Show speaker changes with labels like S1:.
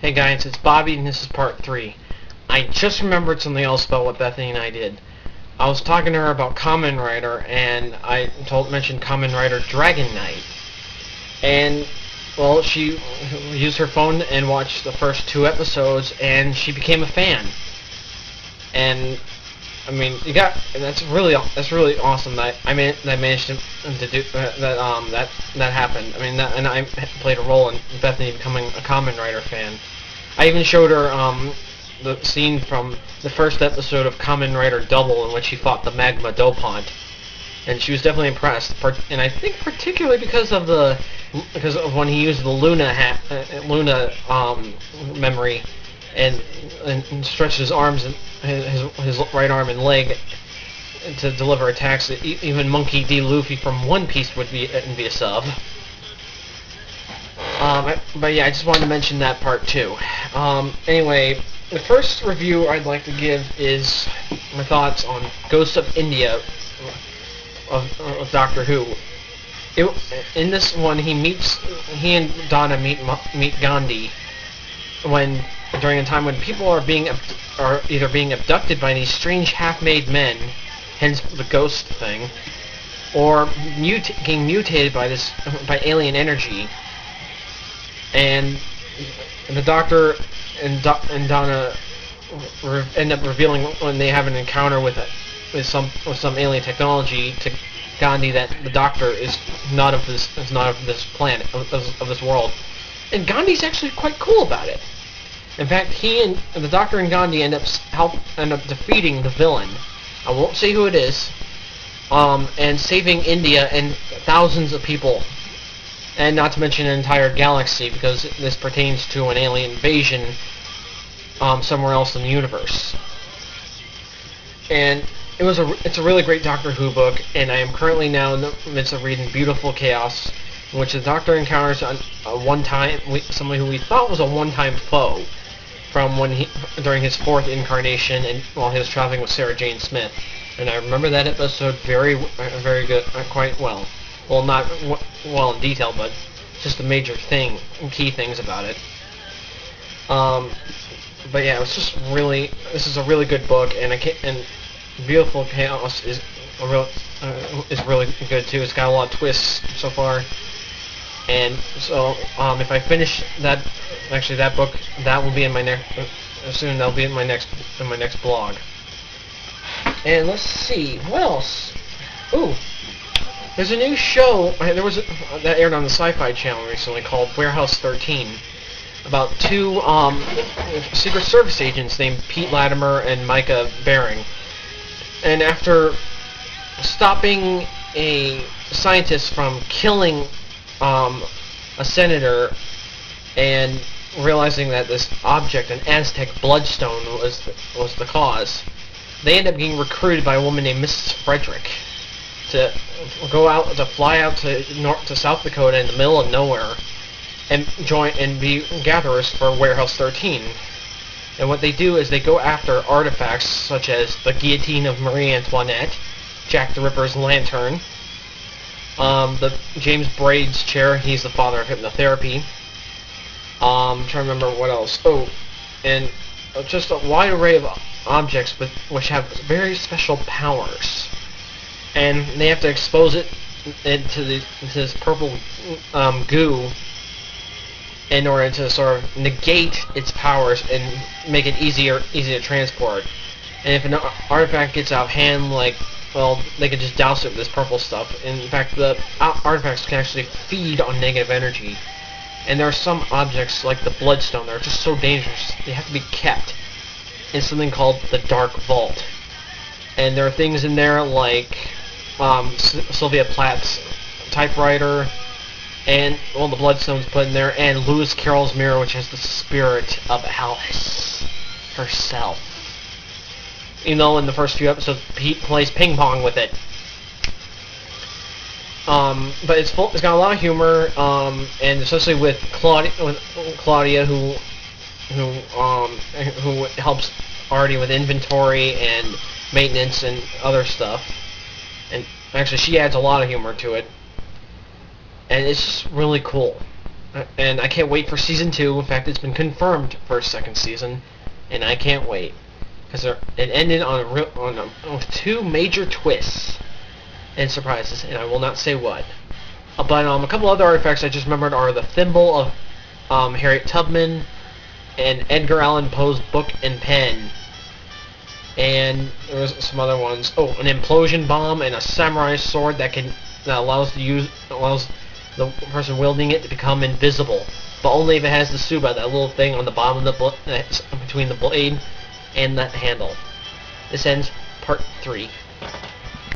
S1: Hey guys, it's Bobby and this is part 3. I just remembered something else about what Bethany and I did. I was talking to her about Kamen Rider and I mentioned Kamen Rider Dragon Knight. And, well, she used her phone and watched the first 2 episodes and she became a fan. And, I mean, that's really awesome that I managed to do that happened. I mean, and I played a role in Bethany becoming a Kamen Rider fan. I even showed her the scene from the first episode of Kamen Rider Double in which he fought the Magma Dopant, and she was definitely impressed. And I think particularly because of when he used the Luna memory and stretched his arms and his right arm and leg to deliver attacks. Even Monkey D. Luffy from One Piece would be a sub. But yeah, I just wanted to mention that part too. Anyway, the first review I'd like to give is my thoughts on Ghosts of India of Doctor Who. In this one, he and Donna meet Gandhi during a time when people are either being abducted by these strange half-made men, hence the ghost thing, or getting mutated by alien energy. And the Doctor and Donna end up revealing when they have an encounter with some alien technology to Gandhi that the Doctor is not of this planet, of this world. And Gandhi's actually quite cool about it. In fact, he and the Doctor and Gandhi end up defeating the villain. I won't say who it is. And saving India and thousands of people. And not to mention an entire galaxy, because this pertains to an alien invasion somewhere else in the universe. And it's a really great Doctor Who book, and I am currently now in the midst of reading Beautiful Chaos, in which the Doctor encounters somebody who we thought was a one-time foe from during his 4th incarnation and while he was traveling with Sarah Jane Smith. And I remember that episode very good, quite well. Well, not well in detail, but just the major key things about it. But yeah, this is a really good book, and Beautiful Chaos is really good too. It's got a lot of twists so far. And so, if I finish that book, that will be in my next blog. And let's see, what else? Ooh, there's a new show. That aired on the Sci-Fi Channel recently called Warehouse 13, about 2 Secret Service agents named Pete Latimer and Micah Baring. And after stopping a scientist from killing a senator and realizing that this object, an Aztec bloodstone, was the cause, they end up getting recruited by a woman named Mrs. Frederick to fly out to South Dakota in the middle of nowhere and be gatherers for Warehouse 13. And what they do is they go after artifacts such as the guillotine of Marie Antoinette, Jack the Ripper's lantern, the James Braid's chair. He's the father of hypnotherapy. I'm trying to remember what else. Oh, and just a wide array of objects which have very special powers, and they have to expose it into this purple goo in order to sort of negate its powers and make it easy to transport. And if an artifact gets out of hand, they could just douse it with this purple stuff. In fact, the artifacts can actually feed on negative energy. And there are some objects, like the Bloodstone, that are just so dangerous, they have to be kept in something called the Dark Vault. And there are things in there like Sylvia Plath's typewriter, and all the Bloodstones put in there, and Lewis Carroll's mirror, which has the spirit of Alice herself. You know, in the first few episodes, Pete plays ping pong with it. But it's got a lot of humor, and especially with Claudia, who helps Artie with inventory and maintenance and other stuff. And actually, she adds a lot of humor to it, and it's just really cool. And I can't wait for season 2. In fact, it's been confirmed for a second season, and I can't wait because it ended with 2 major twists and surprises, and I will not say what. But a couple other artifacts I just remembered are the thimble of Harriet Tubman and Edgar Allan Poe's book and pen. And there was some other ones. Oh, an implosion bomb and a samurai sword that allows the person wielding it to become invisible, but only if it has the Tsuba, that little thing on the bottom of the between the blade and the handle. This ends part 3.